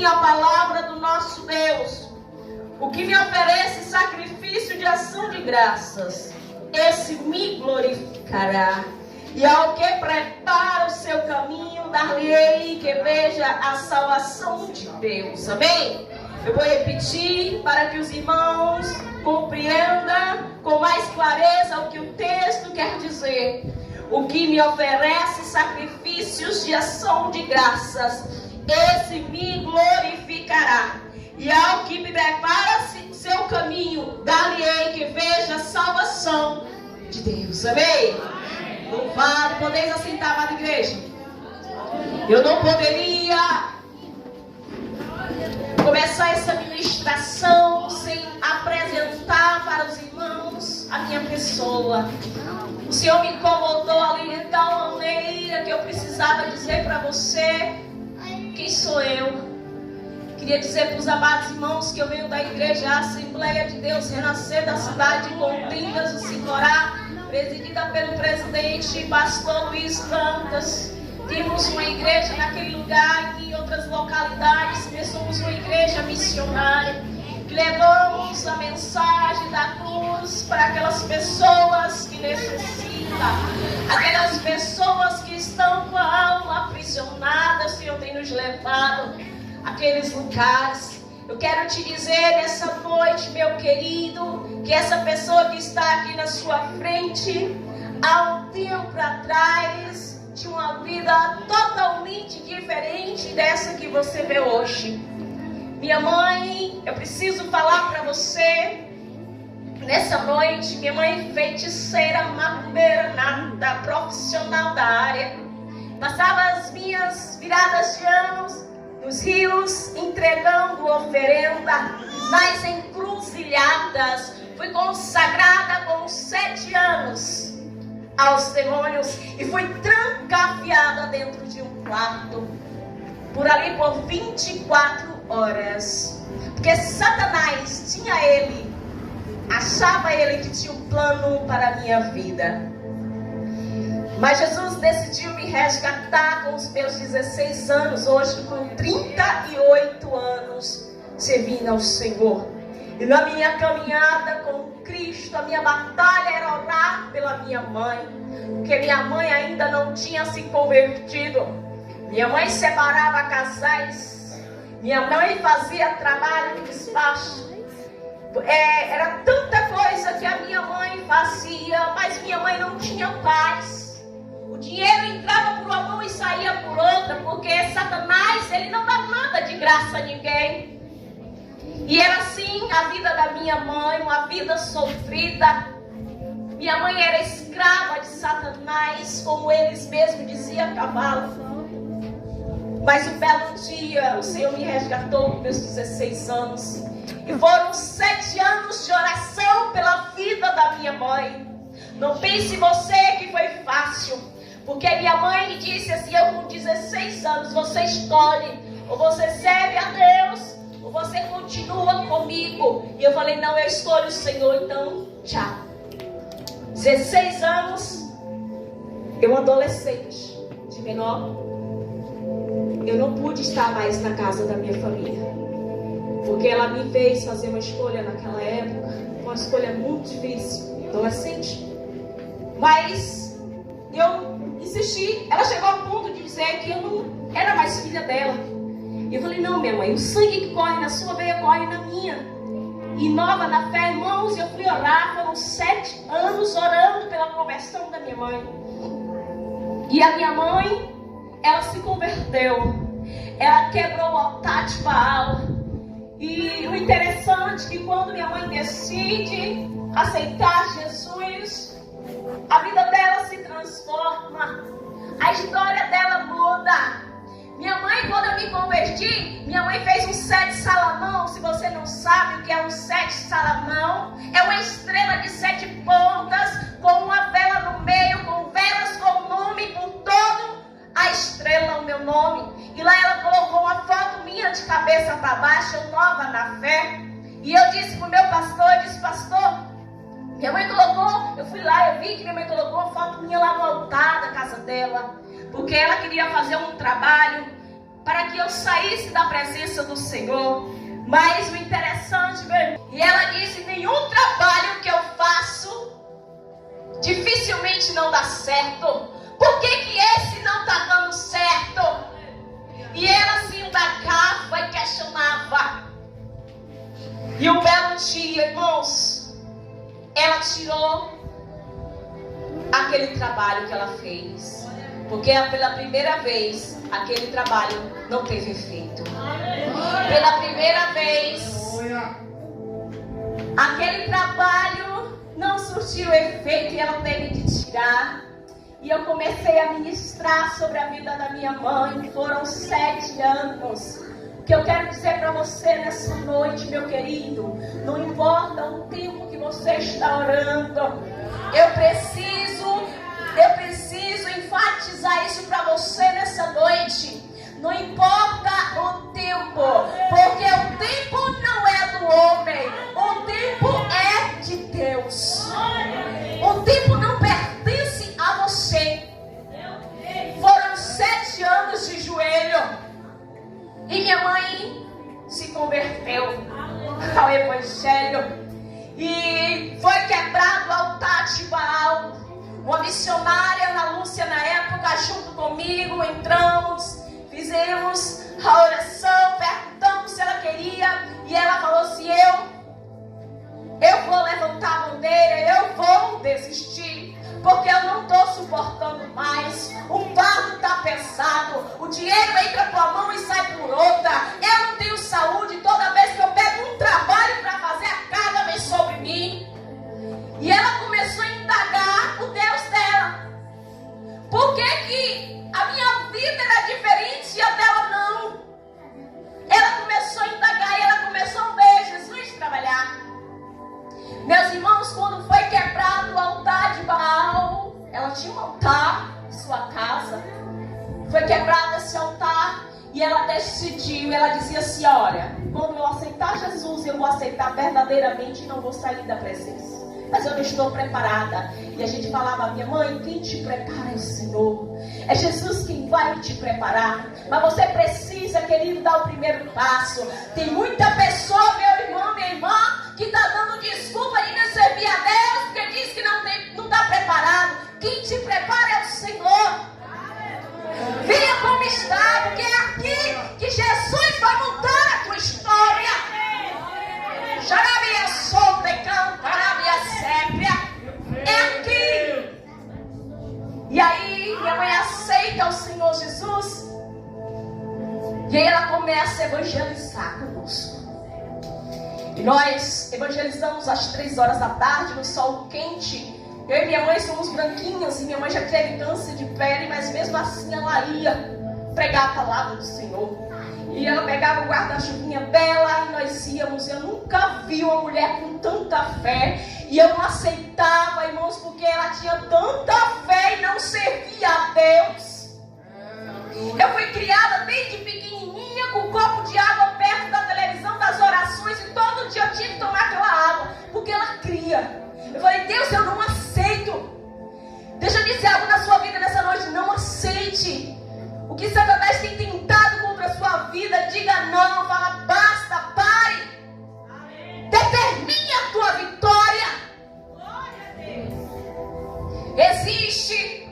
A palavra do nosso Deus, o que me oferece sacrifício de ação de graças, esse me glorificará. E ao que prepara o seu caminho, dar-lhe-ei que veja a salvação de Deus. Amém? Eu vou repetir para que os irmãos compreendam com mais clareza o que o texto quer dizer. O que me oferece sacrifícios de ação de graças, esse me glorificará. E ao que me prepara seu caminho, dar-lhe-ei que veja a salvação de Deus. Amém? Louvado, podeis assentar, amada igreja. Eu não poderia começar essa ministração sem apresentar para os irmãos a minha pessoa. O Senhor me incomodou ali de tal maneira que eu precisava dizer para você quem sou eu. Queria dizer para os amados irmãos que eu venho da igreja Assembleia de Deus Renascer da cidade de Contrinhas do Sintorá, presidida pelo presidente pastor Luiz Dantas. Temos uma igreja naquele lugar e em outras localidades, nós somos uma igreja missionária, que levamos a mensagem da cruz para aquelas pessoas que necessitam, aquelas pessoas que estão com a alma aprisionada. O Senhor tem nos levado àqueles lugares. Eu quero te dizer nessa noite, meu querido, que essa pessoa que está aqui na sua frente, há um tempo atrás, tinha uma vida totalmente diferente dessa que você vê hoje. Minha mãe, eu preciso falar para você nessa noite, minha mãe feiticeira, macumbeira, nada, profissional da área. Passava as minhas viradas de anos nos rios, entregando oferenda, nas encruzilhadas. Fui consagrada com 7 anos aos demônios e fui trancafiada dentro de um quarto, por ali por 24 horas. Porque Satanás achava ele que tinha um plano para a minha vida. Mas Jesus decidiu me resgatar com os meus 16 anos, hoje com 38 anos, servindo ao Senhor. E na minha caminhada com Cristo, a minha batalha era orar pela minha mãe, porque minha mãe ainda não tinha se convertido. Minha mãe separava casais, minha mãe fazia trabalho de despacho. Era tanta coisa que a minha mãe fazia, mas minha mãe não tinha paz. O dinheiro entrava por uma mão e saía por outra, porque Satanás, ele não dá nada de graça a ninguém. E era assim a vida da minha mãe, uma vida sofrida. Minha mãe era escrava de Satanás, como eles mesmos diziam, cavalo. Mas um belo dia, o Senhor me resgatou com meus 16 anos. E foram 7 anos de oração pela vida da minha mãe. Não pense você que foi fácil, porque minha mãe me disse assim, eu com 16 anos, você escolhe, ou você serve a Deus, ou você continua comigo. E eu falei, não, eu escolho o Senhor, então tchau. 16 anos, eu adolescente, de menor, eu não pude estar mais na casa da minha família, porque ela me fez fazer uma escolha naquela época, uma escolha muito difícil, adolescente. Mas eu insisti, ela chegou ao ponto de dizer que eu não era mais filha dela. E eu falei, não, minha mãe, o sangue que corre na sua veia corre na minha. E nova na fé, irmãos, eu fui orar, foram 7 anos orando pela conversão da minha mãe. E a minha mãe, ela se converteu, ela quebrou o altar de Baal. E o interessante é que quando minha mãe decide aceitar Jesus, a vida dela se transforma, a história dela muda. Minha mãe, quando eu me converti, minha mãe fez um 7 Salomão. Se você não sabe o que é um 7 Salomão, é uma estrela de 7 pontas, com uma vela no meio, com velas com o nome por todo a estrela, o meu nome. E lá ela colocou uma foto minha de cabeça para baixo, eu nova na fé. E eu disse pro meu pastor, eu disse, pastor, minha mãe colocou, eu fui lá, eu vi que minha mãe colocou uma foto minha lá no altar da casa dela, porque ela queria fazer um trabalho para que eu saísse da presença do Senhor. Mas o interessante, e ela disse: nenhum trabalho que eu faço dificilmente não dá certo. Por que que esse não está dando certo? E ela se indagava e questionava. E um belo dia, irmãos, ela tirou aquele trabalho que ela fez, porque pela primeira vez aquele trabalho não teve efeito. Pela primeira vez aquele trabalho não surtiu efeito e ela teve que tirar. E eu comecei a ministrar sobre a vida da minha mãe. Foram 7 anos. O que eu quero dizer para você nessa noite, meu querido, não importa o tempo que você está orando, eu preciso enfatizar isso para você nessa noite. Não importa o tempo, porque o tempo não é do homem, o tempo é de Deus. O tempo não pertence a você. Foram 7 anos de joelho e minha mãe se converteu ao Evangelho e foi quebrado o altar de Baal. Uma missionária, Ana Lúcia, na época, junto comigo, entramos, fizemos a oração, perguntamos se ela queria, e ela falou assim: eu vou levantar a bandeira, eu vou desistir, porque eu não estou suportando mais. O fardo está pesado, o dinheiro entra por uma mão e sai por outra, eu não tenho saúde, toda vez que eu pego um trabalho para fazer, a carga vem sobre mim. E ela começou a indagar o Deus dela. Por que a minha vida era diferente e a dela não? Ela começou a indagar e ela começou a ver Jesus trabalhar. Meus irmãos, quando foi quebrado o altar de Baal, ela tinha um altar em sua casa. Foi quebrado esse altar e ela decidiu, ela dizia assim: olha, quando eu aceitar Jesus, eu vou aceitar verdadeiramente e não vou sair da presença. Mas eu não estou preparada. E a gente falava: minha mãe, quem te prepara é o Senhor. É Jesus quem vai te preparar. Mas você precisa, querido, dar o primeiro passo. Tem muita pessoa, meu irmão, minha irmã, que está dando desculpa de não servir a Deus, porque diz que não está preparado. Quem te prepara é o Senhor. Venha como está, porque é aqui que Jesus vai mudar a tua história. Jarabia solta e cantarabia sépia. É aqui. E aí minha mãe aceita o Senhor Jesus. E aí ela começa a evangelizar conosco. E nós evangelizamos às 3 horas da tarde, no sol quente. Eu e minha mãe somos branquinhas e minha mãe já teve câncer de pele, mas mesmo assim ela ia pregar a palavra do Senhor. E ela pegava o guarda-chuvinha dela e nós íamos. Eu nunca vi uma mulher com tanta fé. E eu não aceitava, irmãos, porque ela tinha tanta fé e não servia a Deus. Eu fui criada desde pequenininha com um copo de água perto da televisão, das orações. E todo dia eu tinha que tomar aquela água, porque ela cria. Eu falei: Deus, eu não aceito. Deixa eu dizer algo na sua vida nessa noite: não aceite. O que Satanás tem tentado contra a sua vida, diga não, fala basta, pare. Amém. Determine a tua vitória. Glória a Deus. Existe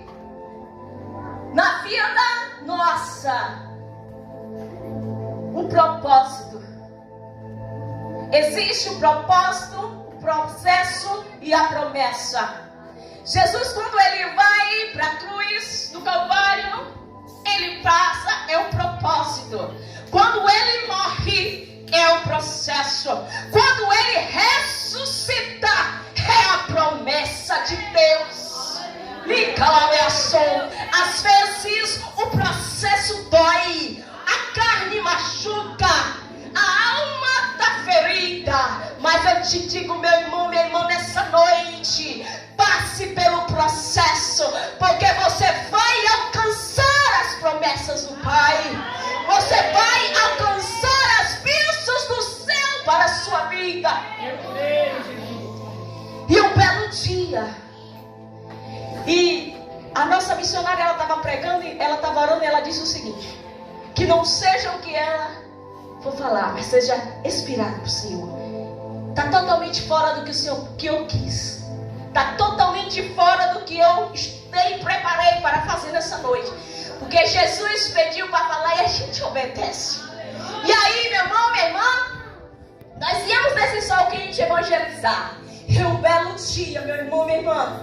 na vida nossa um propósito. Existe o propósito, o processo e a promessa. Jesus, quando ele vai para a cruz do Calvário, ele passa, é o propósito. Quando ele morre, é o processo. Quando ele ressuscita, é a promessa de Deus. Às vezes o processo dói, a carne machuca, a alma está ferida. Mas eu te digo, meu irmão, minha irmã, nessa noite, passe pelo processo, porque você vai alcançar as promessas do Pai. Você vai alcançar as bênçãos do céu para a sua vida. E um belo dia, e a nossa missionária, ela estava pregando, e ela estava orando, e ela disse o seguinte: que não seja o que ela for falar, mas seja inspirado por Senhor. Está totalmente fora do que o Senhor, que eu quis. Está totalmente fora do que eu preparei para fazer nessa noite. Porque Jesus pediu para falar e a gente obedece. E aí, meu irmão, minha irmã, nós íamos nesse sol quente evangelizar. E um belo dia, meu irmão, minha irmã,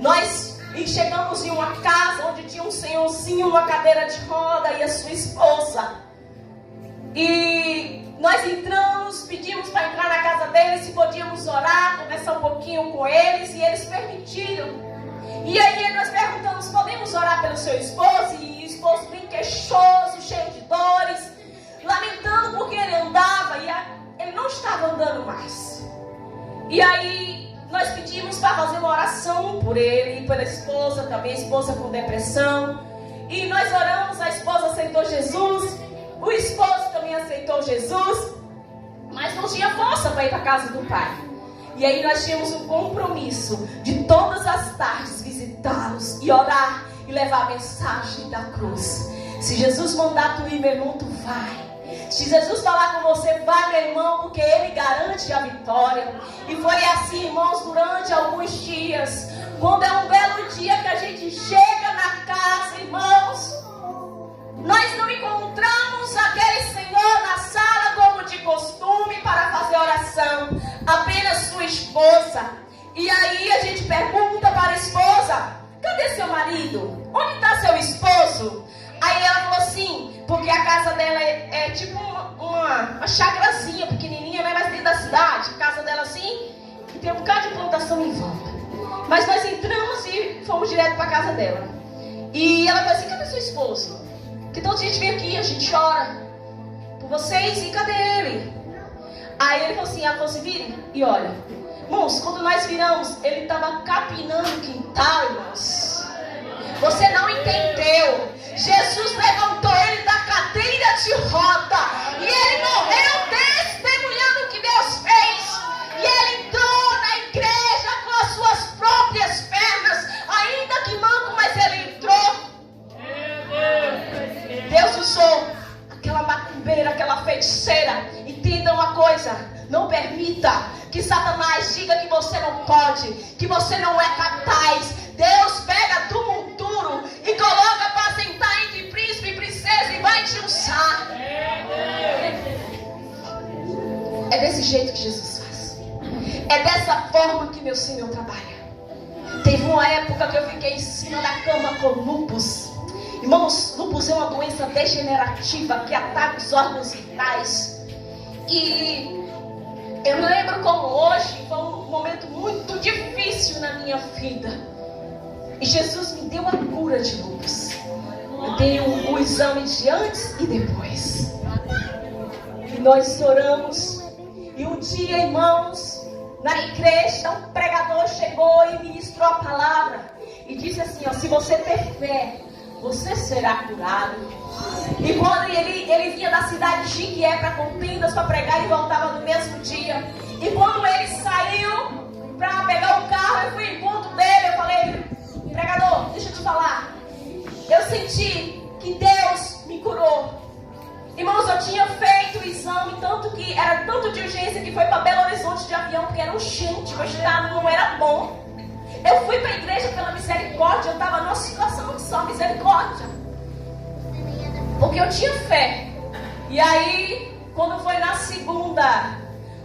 nós chegamos em uma casa onde tinha um senhorzinho numa cadeira de roda e a sua esposa. E nós entramos, pedimos para entrar na casa deles, se podíamos orar, conversar um pouquinho com eles, e eles permitiram. E aí nós perguntamos, podemos orar pelo seu esposo? E o esposo bem queixoso, cheio de dores, lamentando porque ele andava e ele não estava andando mais. E aí nós pedimos para fazer uma oração por ele e pela esposa também, a esposa com depressão. E nós oramos, a esposa aceitou Jesus, o esposo também aceitou Jesus, mas não tinha força para ir para a casa do pai. E aí nós tínhamos um compromisso de todas as tardes visitá-los e orar e levar a mensagem da cruz. Se Jesus mandar tu ir, meu irmão, tu vai. Se Jesus falar com você, vai, meu irmão, porque Ele garante a vitória. E foi assim, irmãos, durante alguns dias. Quando é um belo dia que a gente chega na casa, irmãos, nós não encontramos aquele Senhor na sala como de costume para fazer oração. Apenas sua esposa. E aí a gente pergunta para a esposa, cadê seu marido? Onde está seu esposo? Aí ela falou assim, porque a casa dela é tipo uma chagrazinha pequenininha, né? Mas dentro da cidade, a casa dela assim, e tem um bocado de plantação em volta. Mas nós entramos e fomos direto para a casa dela. E ela falou assim, cadê seu esposo? Que todo dia a gente vem aqui, a gente ora por vocês, e cadê ele? Aí ele falou assim, ela falou assim, virem e olha. Irmãos, quando nós viramos, ele estava capinando o quintal, irmãos. Você não entendeu. Jesus levantou ele da cadeira de roda. E ele morreu testemunhando o que Deus fez. E ele entrou na igreja com as suas próprias pernas. Ainda que manco, mas ele entrou. Deus usou aquela macumbeira, aquela feiticeira. Entenda uma coisa, não permita que Satanás diga que você não pode, que você não é capaz. Deus pega do monturo e coloca para sentar entre príncipe e princesa e vai te usar. É desse jeito que Jesus faz. É dessa forma que meu Senhor trabalha. Teve uma época que eu fiquei em cima da cama com lúpus. Irmãos, lúpus é uma doença degenerativa que ataca os órgãos vitais. E eu lembro como hoje foi um momento muito difícil na minha vida. E Jesus me deu a cura de lúpus. Eu tenho um exame de antes e depois. E nós oramos. E um dia, irmãos, na igreja, um pregador chegou e ministrou a palavra. E disse assim, ó, se você ter fé, você será curado. E quando ele vinha da cidade de Jiquié para Campinas para pregar e voltava no mesmo dia. E quando ele saiu para pegar o carro, eu fui em encontro dele, eu falei, pregador, deixa eu te falar. Eu senti que Deus me curou. Irmãos, eu tinha feito o exame, tanto que era tanto de urgência que foi para Belo Horizonte de avião, porque era urgente, o estado não era bom. Eu fui para a igreja pela misericórdia, eu estava numa situação só, misericórdia. Porque eu tinha fé. E aí, quando foi na segunda,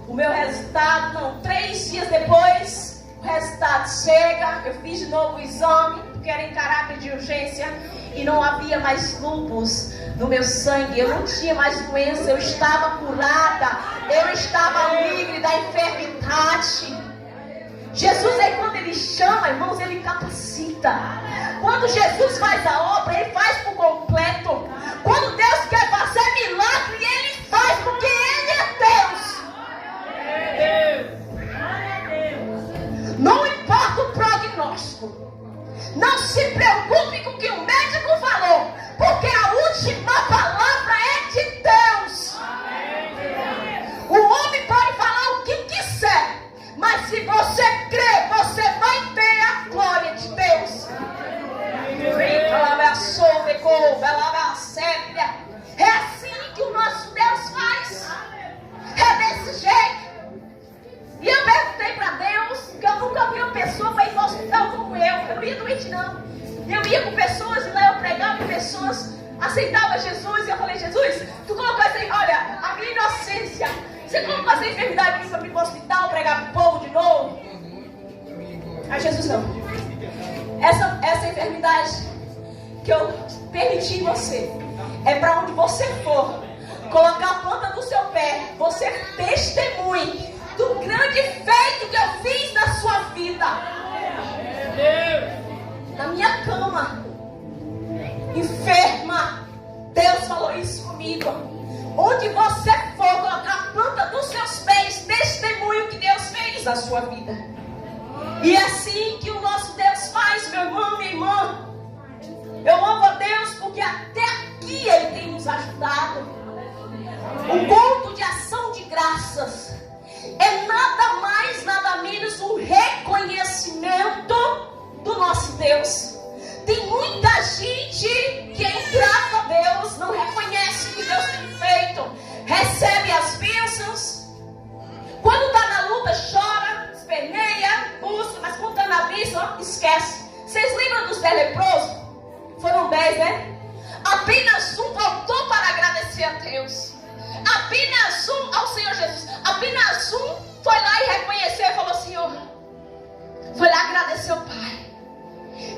o meu resultado, não, 3 dias depois, o resultado chega, eu fiz de novo o exame, porque era em caráter de urgência, e não havia mais lúpus no meu sangue, eu não tinha mais doença, eu estava curada, eu estava livre da enfermidade. Jesus aí quando Ele chama, irmãos, Ele capacita. Quando Jesus faz a obra, Ele faz por completo. Quando Deus quer fazer milagre, Ele faz, porque Ele é Deus. Não importa o prognóstico. Não se preocupe com o que o médico falou, porque a última palavra é de Deus. O homem pode falar o que quiser, mas se você crer, você vai ter a glória de Deus. É aceitava Jesus. E eu falei, Jesus, tu colocou essa, olha, a minha inocência. Você colocou essa enfermidade para ir para o hospital, pregar para o povo de novo? Aí Jesus, não. Essa enfermidade que eu permiti em você é para onde você for, colocar a planta do seu pé, você testemunhe do grande feito que eu fiz na sua vida. Na minha cama, enferma, Deus falou isso comigo. Onde você for, colocar a planta dos seus pés, testemunhe o que Deus fez na sua vida. E é assim que o nosso Deus faz, meu irmão, minha irmã. Eu louvo a Deus porque até aqui Ele tem nos ajudado. O culto de ação de graças é nada mais, nada menos um reconhecimento do nosso Deus. Tem muita gente que é ingrata a Deus, não reconhece o que Deus tem feito, recebe as bênçãos. Quando está na luta, chora, esperneia, busca, mas quando está na bênção, esquece. Vocês lembram dos 10 leprosos? Foram 10, né? Apenas um voltou para agradecer a Deus. Apenas um ao Senhor Jesus. Apenas um foi lá e reconheceu e falou: Senhor, foi lá agradecer ao Pai.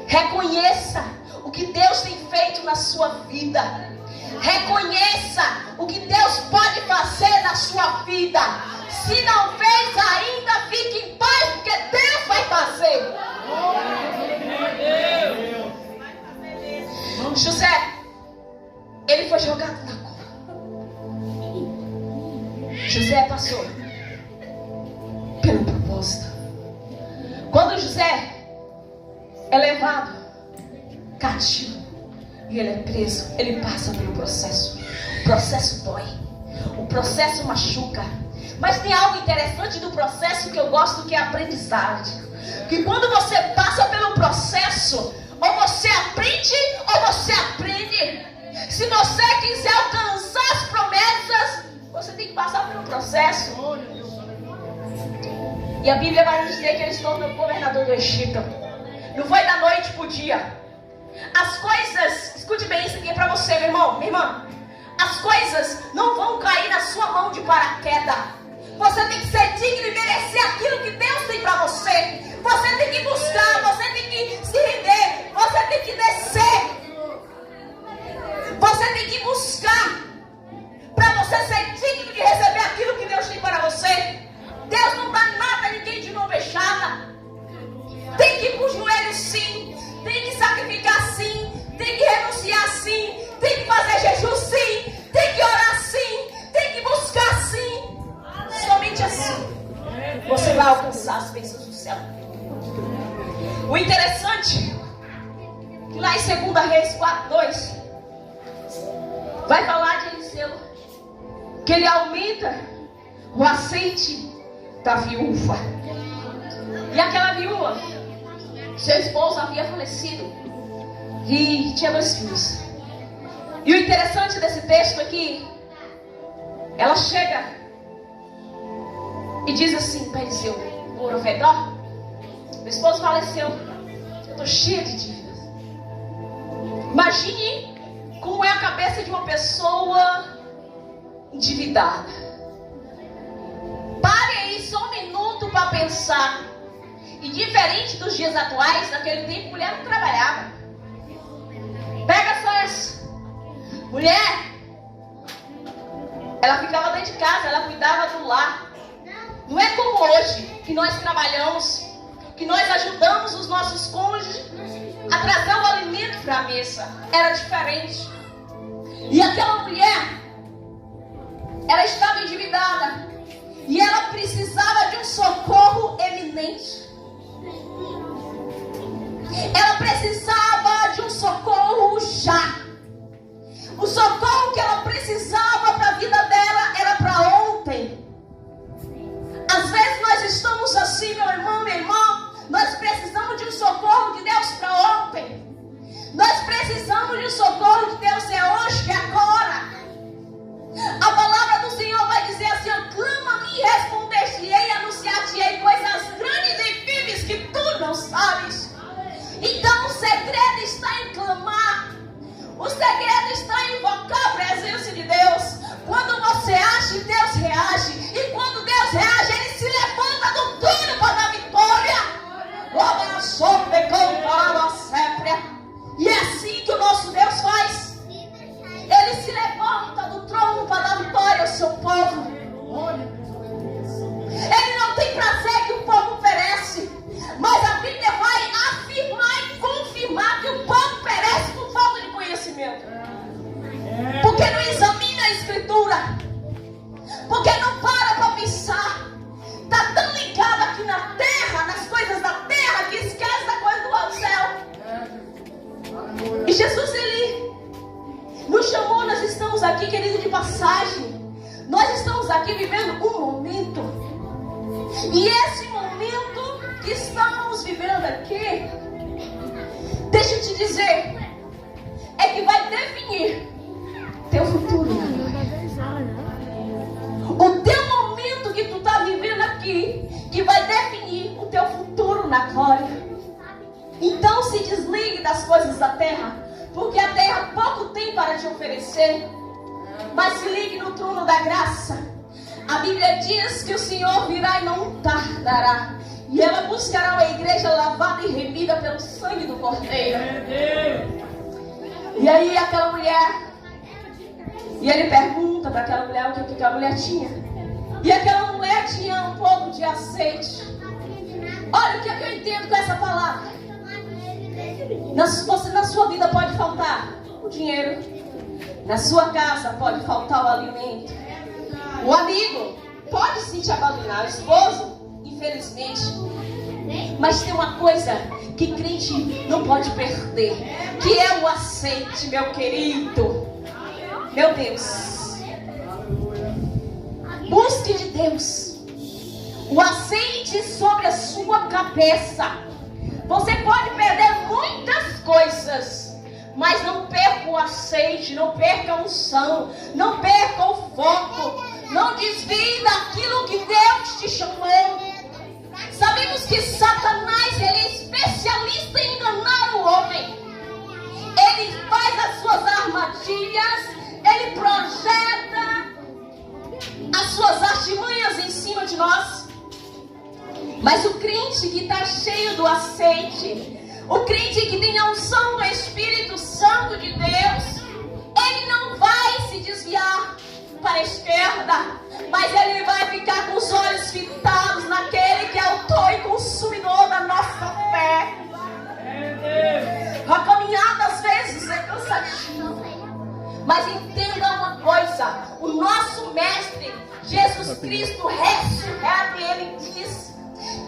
Reconheça o que Deus tem feito na sua vida. Reconheça o que Deus pode fazer na sua vida. Se não fez ainda, fique em paz, porque Deus vai fazer. José, ele foi jogado na cova. José passou pelo propósito. Quando José é levado cativo e ele é preso, ele passa pelo processo. O processo dói, o processo machuca. Mas tem algo interessante do processo que eu gosto, que é a aprendizagem. Que quando você passa pelo processo, ou você aprende ou você aprende. Se você quiser alcançar as promessas, você tem que passar pelo processo. E a Bíblia vai nos dizer que ele se tornou governador do Egito. Não foi da noite para o dia. As coisas, escute bem isso aqui é para você, meu irmão, minha irmã. As coisas não vão cair na sua mão de paraquedas. Você tem que ser digno e merecer aquilo que Deus tem para você. Você tem que buscar, você tem que se render, você tem que descer. Você tem que buscar para você ser digno de receber aquilo que Deus tem para você. Deus não dá nada a ninguém de mão fechada. Tem que ir para o joelho sim, tem que sacrificar sim, tem que renunciar sim, tem que fazer jejum sim, tem que orar sim, tem que buscar sim. Somente assim você vai alcançar as bênçãos do céu. O interessante que lá em 2 Reis 4:2 vai falar de Eliseu, que ele aumenta o aceite da viúva. E aquela viúva, seu esposo havia falecido e tinha 2 filhos. E o interessante desse texto aqui, ela chega e diz assim para Eliseu: Profeta, meu esposo faleceu, eu estou cheia de dívidas. Imagine como é a cabeça de uma pessoa endividada. Pare aí só um minuto para pensar. E diferente dos dias atuais, naquele tempo, mulher não trabalhava. Pega só essa mulher, ela ficava dentro de casa, ela cuidava do lar. Não é como hoje, que nós trabalhamos, que nós ajudamos os nossos cônjuges a trazer o alimento para a mesa. Era diferente. E aquela mulher, ela estava endividada e ela precisava de um socorro eminente. Ela precisava de um socorro já. O socorro que ela precisava para a vida dela era para ontem. Às vezes nós estamos assim, meu irmão, minha irmã. Nós precisamos de um socorro de Deus para ontem. Nós precisamos de um socorro de Deus hoje e agora. A palavra do Senhor vai dizer assim: clama-me e responder-te-ei, anunciar-te-ei coisas grandes e firmes que tu não sabes. Então o segredo está em clamar. O segredo está de passagem. Nós estamos aqui vivendo um momento. E esse momento que estamos vivendo aqui, deixa eu te dizer, é que vai definir teu futuro. O teu momento que tu está vivendo aqui, que vai definir o teu futuro na glória. Então se desligue das coisas da terra, porque a terra pouco tem para te oferecer. Mas se ligue no trono da graça. A Bíblia diz que o Senhor virá e não tardará, e ela buscará uma igreja lavada e remida pelo sangue do Cordeiro. E aí aquela mulher, e ele pergunta para aquela mulher o que a mulher tinha. E aquela mulher tinha um pouco de azeite. Olha o que eu entendo com essa palavra. Na sua vida pode faltar o dinheiro. Na sua casa pode faltar o alimento. O amigo pode sim te abandonar. O esposo, infelizmente. Mas tem uma coisa que crente não pode perder, que é o azeite, meu querido. Meu Deus. Busque de Deus o azeite sobre a sua cabeça. Você pode perder muitas coisas, mas não perca o azeite, não perca a unção, não perca o foco, não desvie daquilo que Deus te chamou. Sabemos que Satanás, ele é especialista em enganar o homem. Ele faz as suas armadilhas, ele projeta as suas artimanhas em cima de nós. Mas o crente que está cheio do azeite, o crente que tem a unção do Espírito Santo de Deus, ele não vai se desviar para a esquerda, mas ele vai ficar com os olhos fitados naquele que é autor e consumidor da nossa fé. A caminhada às vezes é cansativa, mas entenda uma coisa: o nosso mestre Jesus Cristo ressurreto, ele disse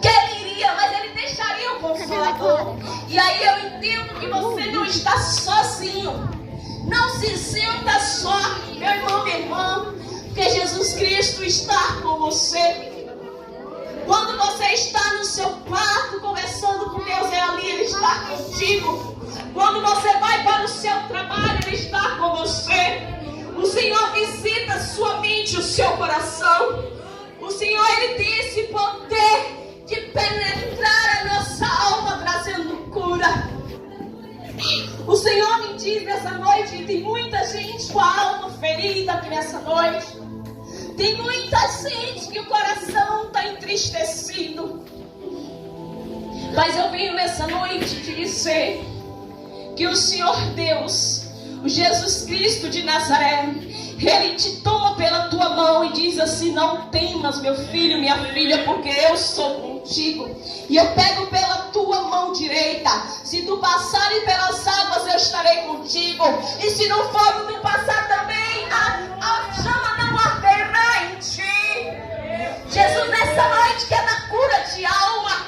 que ele iria, mas ele deixaria o Consolador. E aí eu entendo que você não está sozinho. Não se sinta só, meu irmão, minha irmã, porque Jesus Cristo está com você. Quando você está no seu quarto conversando com Deus, é ali, ele está contigo. Quando você vai para o seu trabalho, ele está com você. O Senhor visita a sua mente, o seu coração. O Senhor, ele tem esse poder de penetrar a nossa alma, trazendo cura. O Senhor me diz nessa noite, tem muita gente com a alma ferida aqui nessa noite. Tem muita gente que o coração está entristecido. Mas eu venho nessa noite te dizer que o Senhor Deus, o Jesus Cristo de Nazaré, ele te toma pela tua mão e diz assim: não temas, meu filho, minha filha, porque eu sou contigo. E eu pego pela tua mão direita. Se tu passares pelas águas, eu estarei contigo. E se no fogo tu passar também, a chama não arderá em ti. Jesus nessa noite quer dar cura de alma.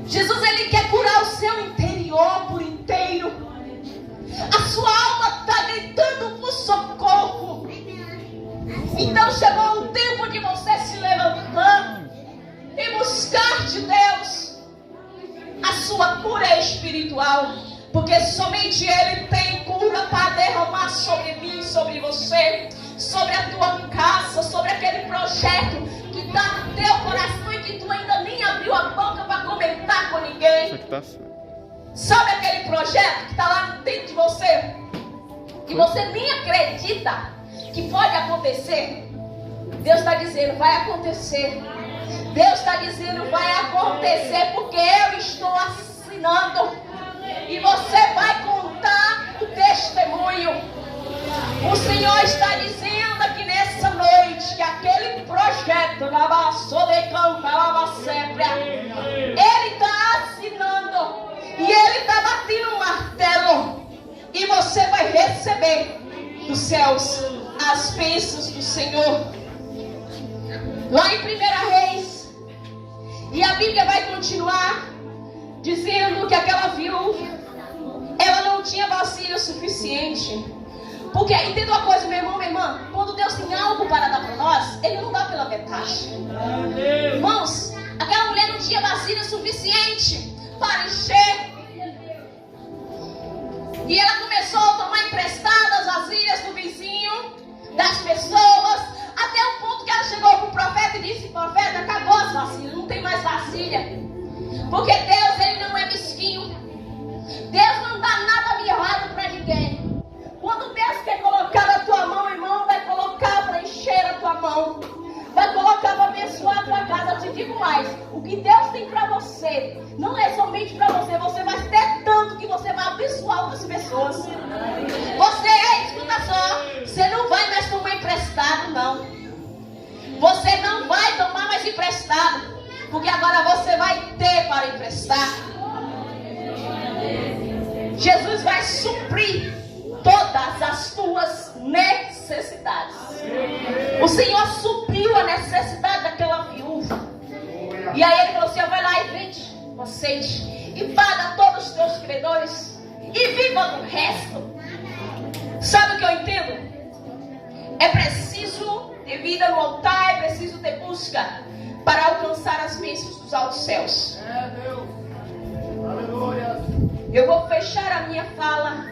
Jesus, ele quer curar o seu interior por inteiro. A sua alma está gritando por socorro. Então chegou o tempo de você se levantar e buscar de Deus a sua cura espiritual, porque somente ele tem cura para derramar sobre mim, sobre você, sobre a tua casa, sobre aquele projeto que está no teu coração e que tu ainda nem abriu a boca para comentar com ninguém. Sabe aquele projeto que está lá dentro de você, que você nem acredita que pode acontecer? Deus está dizendo, vai acontecer. Deus está dizendo, vai acontecer, porque eu estou assinando. E você vai contar o testemunho. O Senhor está dizendo aqui nessa noite que aquele projeto, ele está assinando. E ele está batendo um martelo. E você vai receber dos céus as bênçãos do Senhor. Lá em 1 Reis. E a Bíblia vai continuar dizendo que aquela viúva, ela não tinha vasilha suficiente. Porque entenda uma coisa, meu irmão, minha irmã. Quando Deus tem algo para dar para nós, Ele não dá pela metade. Irmãos, aquela mulher não tinha vasilha suficiente para encher. E ela começou a tomar emprestadas as vasilhas do vizinho, das pessoas, até o ponto que ela chegou para o profeta e disse: profeta, acabou as vasilhas, não tem mais vasilha. Porque Deus, Ele não é mesquinho. Deus não dá nada mirrado para ninguém. Quando Deus quer colocar na tua mão, irmão, vai colocar para encher a tua mão, vai colocar para abençoar a tua casa. Eu te digo mais, o que Deus tem para você não é somente para você. Você vai ter tanto que você vai abençoar outras pessoas. Você, escuta só, você não vai mais tomar emprestado, não. Você não vai tomar mais emprestado, porque agora você vai ter para emprestar. Jesus vai suprir todas as tuas necessidades. O Senhor supriu a necessidade daquela viúva. E aí Ele falou assim: vai lá e vende o azeite e paga todos os teus credores e viva do resto. Sabe o que eu entendo? É preciso ter vida no altar, é preciso ter busca para alcançar as bênçãos dos altos céus. Eu vou fechar a minha fala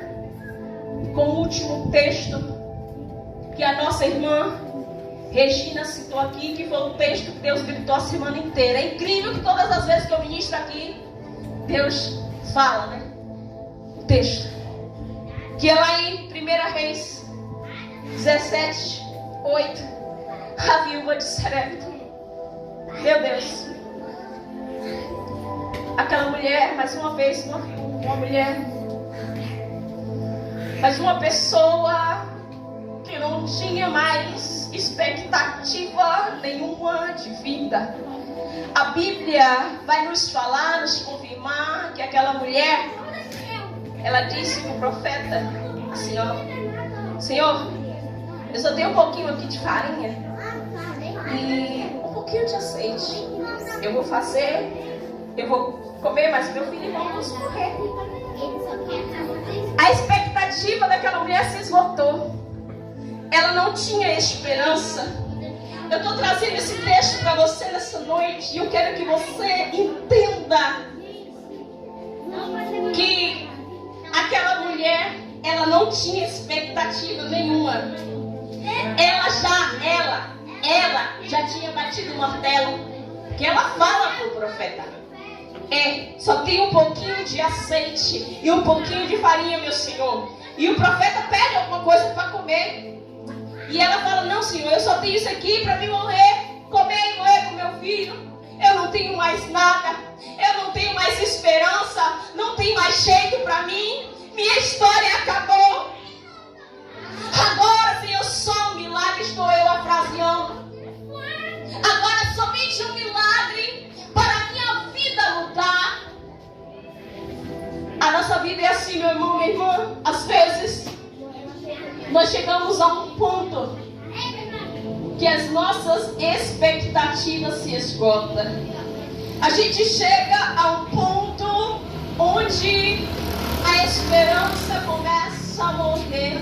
com o último texto que a nossa irmã Regina citou aqui, que foi o texto que Deus gritou a semana inteira. É incrível que todas as vezes que eu ministro aqui, Deus fala, né? O texto. Que é lá em 1 Reis 17, 8. A viúva de Sarepta. Meu Deus. Aquela mulher, mais uma vez, uma mulher, mas uma pessoa que não tinha mais expectativa nenhuma de vida. A Bíblia vai nos falar, nos confirmar que aquela mulher, ela disse para o profeta assim: ó, Senhor, eu só tenho um pouquinho aqui de farinha e um pouquinho de azeite. Eu vou fazer, eu vou comer, mas meu filho e vamos morrer. A expectativa daquela mulher se esgotou. Ela não tinha esperança. Eu estou trazendo esse texto para você nessa noite e eu quero que você entenda que aquela mulher, ela não tinha expectativa nenhuma. Ela já tinha batido o martelo, que ela fala para o profeta: só tem um pouquinho de azeite e um pouquinho de farinha, meu senhor. E o profeta pede alguma coisa para comer. E ela fala: não, senhor, eu só tenho isso aqui para mim morrer, comer e morrer com meu filho. Eu não tenho mais nada. Eu não tenho mais esperança. Não tem mais jeito para mim. Minha história acabou. Agora, Senhor, só um milagre estou eu afraseando. Agora somente um milagre para a minha vida mudar. A nossa vida é assim, meu irmão, minha irmã. Às vezes nós chegamos a um ponto que as nossas expectativas se esgotam. A gente chega a um ponto onde a esperança começa a morrer.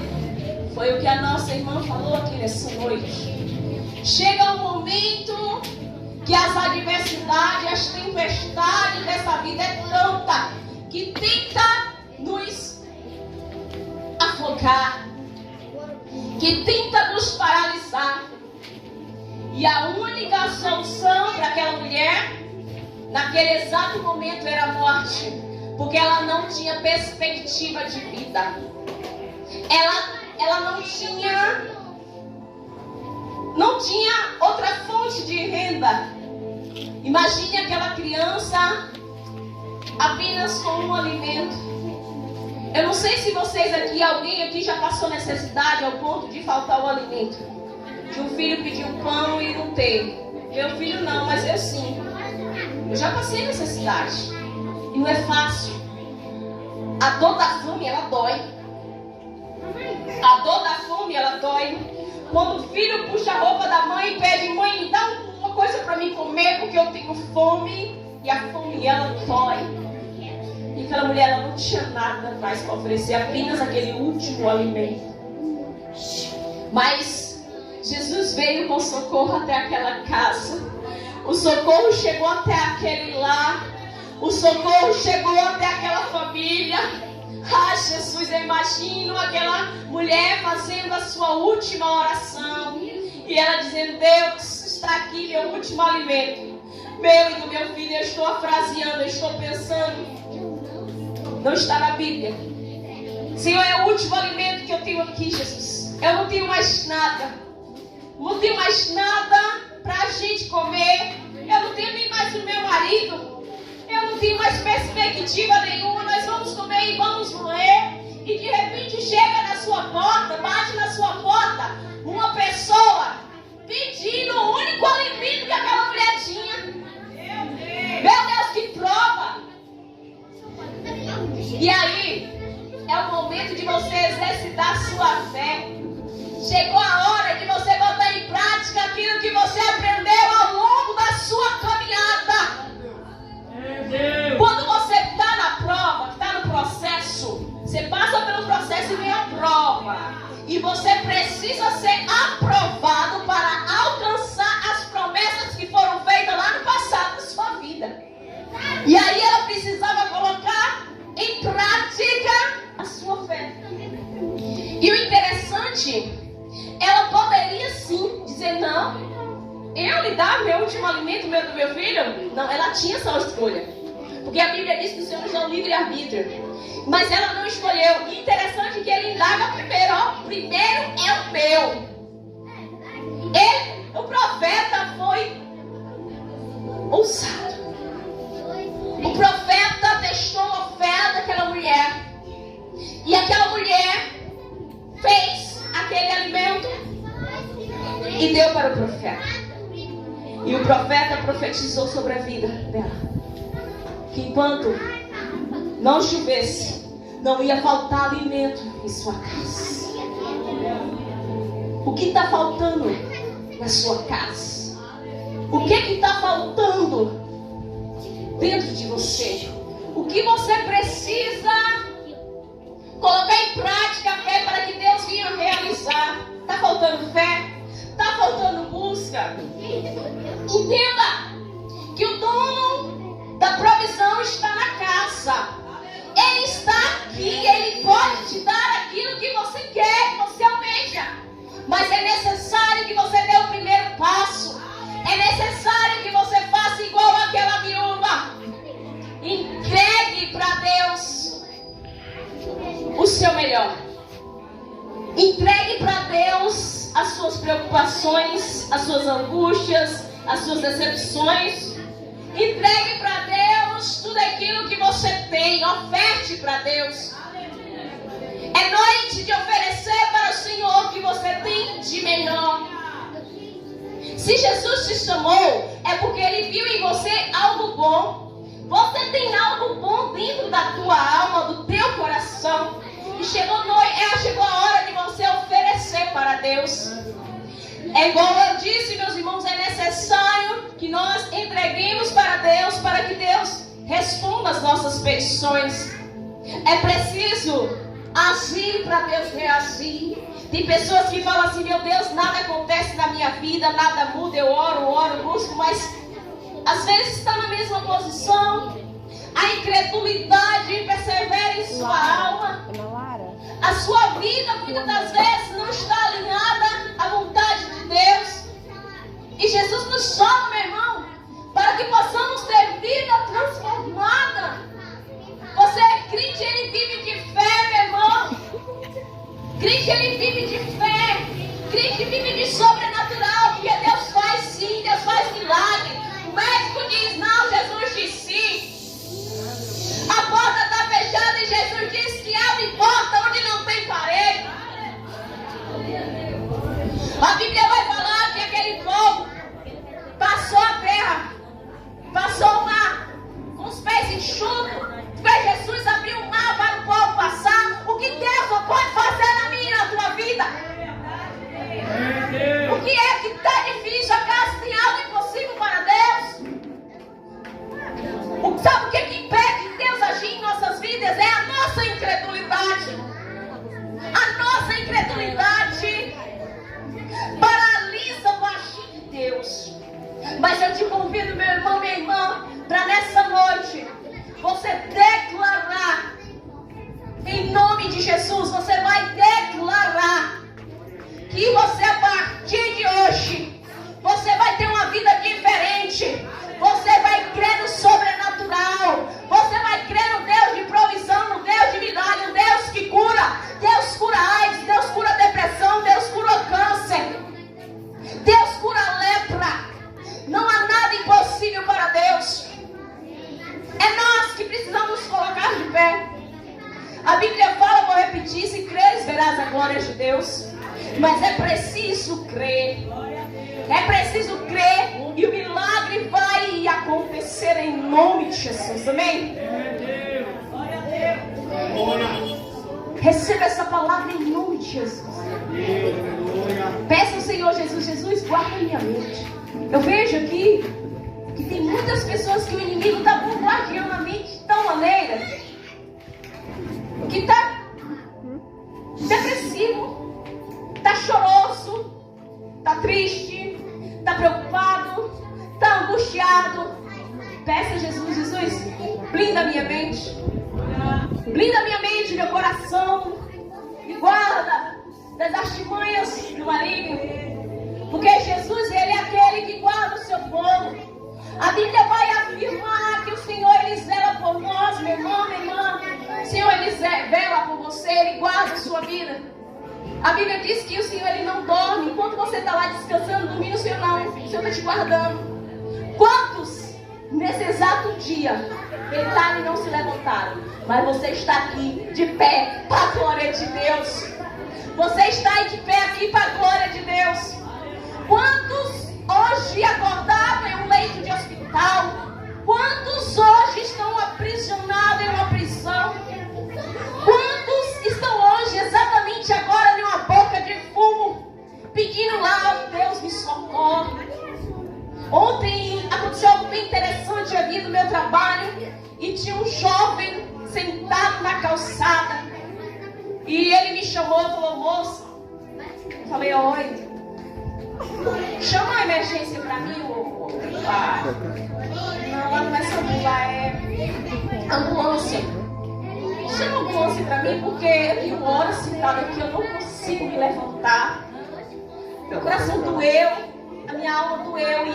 Foi o que a nossa irmã falou aqui nessa noite. Chega um momento que as adversidades, as tempestades dessa vida é tanta que tenta nos afogar, que tenta nos paralisar. E a única solução para aquela mulher, naquele exato momento, era a morte, porque ela não tinha perspectiva de vida. Ela não tinha outra fonte de renda. Imagine aquela criança apenas com um alimento. Eu não sei se vocês aqui, alguém aqui já passou necessidade ao ponto de faltar o alimento. De um filho pedir um pão e não ter. Meu filho não, mas eu sim. Eu já passei necessidade. E não é fácil. A dor da fome, ela dói. A dor da fome, ela dói. Quando o filho puxa a roupa da mãe e pede: mãe, me dá uma coisa para mim comer, porque eu tenho fome. E a fome, ela dói. E aquela mulher, ela não tinha nada mais para oferecer, apenas aquele último alimento. Mas Jesus veio com socorro até aquela casa. O socorro chegou até aquele lar. O socorro chegou até aquela família. Ah, Jesus, eu imagino aquela mulher fazendo a sua última oração. E ela dizendo: Deus, está aqui meu último alimento. Meu e do meu filho, eu estou afraseando, eu estou pensando. Não está na Bíblia. Senhor, é o último alimento que eu tenho aqui, Jesus. Eu não tenho mais nada. Não tenho mais nada para a gente comer. Eu não tenho nem mais o meu marido. Eu não tenho mais perspectiva nenhuma. Nós vamos comer e vamos morrer. E de repente chega na sua porta, bate na sua porta uma pessoa pedindo o único alimento que aquela mulher tinha. Meu Deus, que prova! E aí, é o momento de você exercitar sua fé. Chegou a hora de você botar em prática aquilo que você aprendeu ao longo da sua caminhada. Quando você está na prova, está no processo, você passa pelo processo e vem a prova. E você precisa ser aprovado para alcançar as promessas que foram feitas lá no passado da sua vida. E aí ela precisava colocar em prática a sua fé. E o interessante, ela poderia sim dizer: não, eu lhe dar meu último alimento, meu do meu filho. Não, ela tinha essa escolha. Porque a Bíblia diz que os senhores dão livre-arbítrio. Mas ela não escolheu. E interessante que ele indaga primeiro: ó, primeiro é o meu. O profeta foi ousado. O profeta testou a fé daquela mulher. E aquela mulher fez aquele alimento e deu para o profeta. E o profeta profetizou sobre a vida dela, que enquanto não chovesse, não ia faltar alimento em sua casa. O que está faltando na sua casa? O que está faltando dentro de você? O que você precisa colocar em prática a fé para que Deus venha realizar? Está faltando fé? Está faltando busca? Entenda que o dono da provisão está na casa. Ele está aqui, ele pode te dar aquilo que você quer, que você almeja. Mas é necessário que você dê o primeiro passo. É necessário que você faça igual aquela viúva. Entregue para Deus o seu melhor. Entregue para Deus as suas preocupações, as suas angústias, as suas decepções. Entregue para Deus tudo aquilo que você tem. Oferte para Deus. É noite de oferecer para o Senhor o que você tem de melhor. Se Jesus te chamou, é porque Ele viu em você algo bom. Você tem algo bom dentro da tua alma, do teu coração. E chegou a hora de você oferecer para Deus. É igual eu disse, meus irmãos, é necessário que nós entreguemos para Deus, para que Deus responda as nossas petições. É preciso agir para Deus reagir. Tem pessoas que falam assim: meu Deus, nada acontece na minha vida, nada muda, eu oro, busco, mas às vezes está na mesma posição. A incredulidade persevera em sua alma. A sua vida muitas das vezes não está alinhada à vontade de Deus. E Jesus nos chama, meu irmão, para que possamos ter vida transformada. Você é crente, ele vive de fé, meu irmão. Crente, ele vive de fé. Crente vive de sobrenatural, porque Deus faz sim, Deus faz milagre. O médico diz não, Jesus diz sim. A porta está fechada e Jesus diz que abre porta onde não tem parede. A Bíblia vai falar que aquele povo passou a terra, passou o mar com os pés enxutos. Fez Jesus abrir o mar para o povo passar. O que Deus não pode fazer na minha e na tua vida? O que é que está difícil? Acaso tem algo impossível para Deus? Sabe o que impede Deus agir em nossas vidas? É a nossa incredulidade. A nossa incredulidade. Mas eu te convido, meu irmão, minha irmã, para nessa noite você declarar, em nome de Jesus, você vai declarar que você, a partir de hoje, você vai ter uma vida diferente. Você vai crer no sobrenatural. Você vai crer no Deus de provisão, no Deus de milagre, no Deus que cura. Deus cura AIDS, Deus cura depressão, Deus cura câncer, Deus cura lepra. Não há nada impossível para Deus. É nós que precisamos nos colocar de pé. A Bíblia fala, vou repetir, se creres verás a glória de Deus. Mas é preciso crer. É preciso crer e o milagre vai acontecer em nome de Jesus. Amém? Receba essa palavra em nome de Jesus. Peça ao Senhor Jesus, Jesus, guarda minha mente. Eu vejo aqui que tem muitas pessoas que o inimigo está bombardeando a mente de tal maneira que está depressivo, está choroso, está triste, está preocupado, está angustiado. Peça a Jesus, Jesus, blinda a minha mente. Blinda a minha mente, meu coração. Me guarda das artimanhas do maligno. Porque Jesus, Ele é aquele que guarda o seu povo. A Bíblia vai afirmar que o Senhor, Ele zela por nós, meu irmão, minha irmã. O Senhor, Ele vela por você, Ele guarda a sua vida. A Bíblia diz que o Senhor, Ele não dorme. Enquanto você está lá descansando, dormindo, o Senhor não. O Senhor está te guardando. Quantos, nesse exato dia, deitaram e não se levantaram? Mas você está aqui, de pé, para a glória de Deus. Você está aí de pé aqui para a glória de Deus. Quantos hoje acordaram em um leito de hospital? Quantos hoje estão aprisionados em uma prisão? Quantos estão hoje, exatamente agora, em uma boca de fumo, pedindo lá, oh, Deus me socorre? Ontem aconteceu algo bem interessante aqui no meu trabalho e tinha um jovem sentado na calçada e ele me chamou e falou, moça, eu falei, oi, chama a emergência pra mim, não, lá não é SAMU, lá é ambulância. Chama a ambulância pra mim porque eu tenho horas sentada aqui, eu não consigo me levantar, meu coração doeu, a minha alma doeu e eu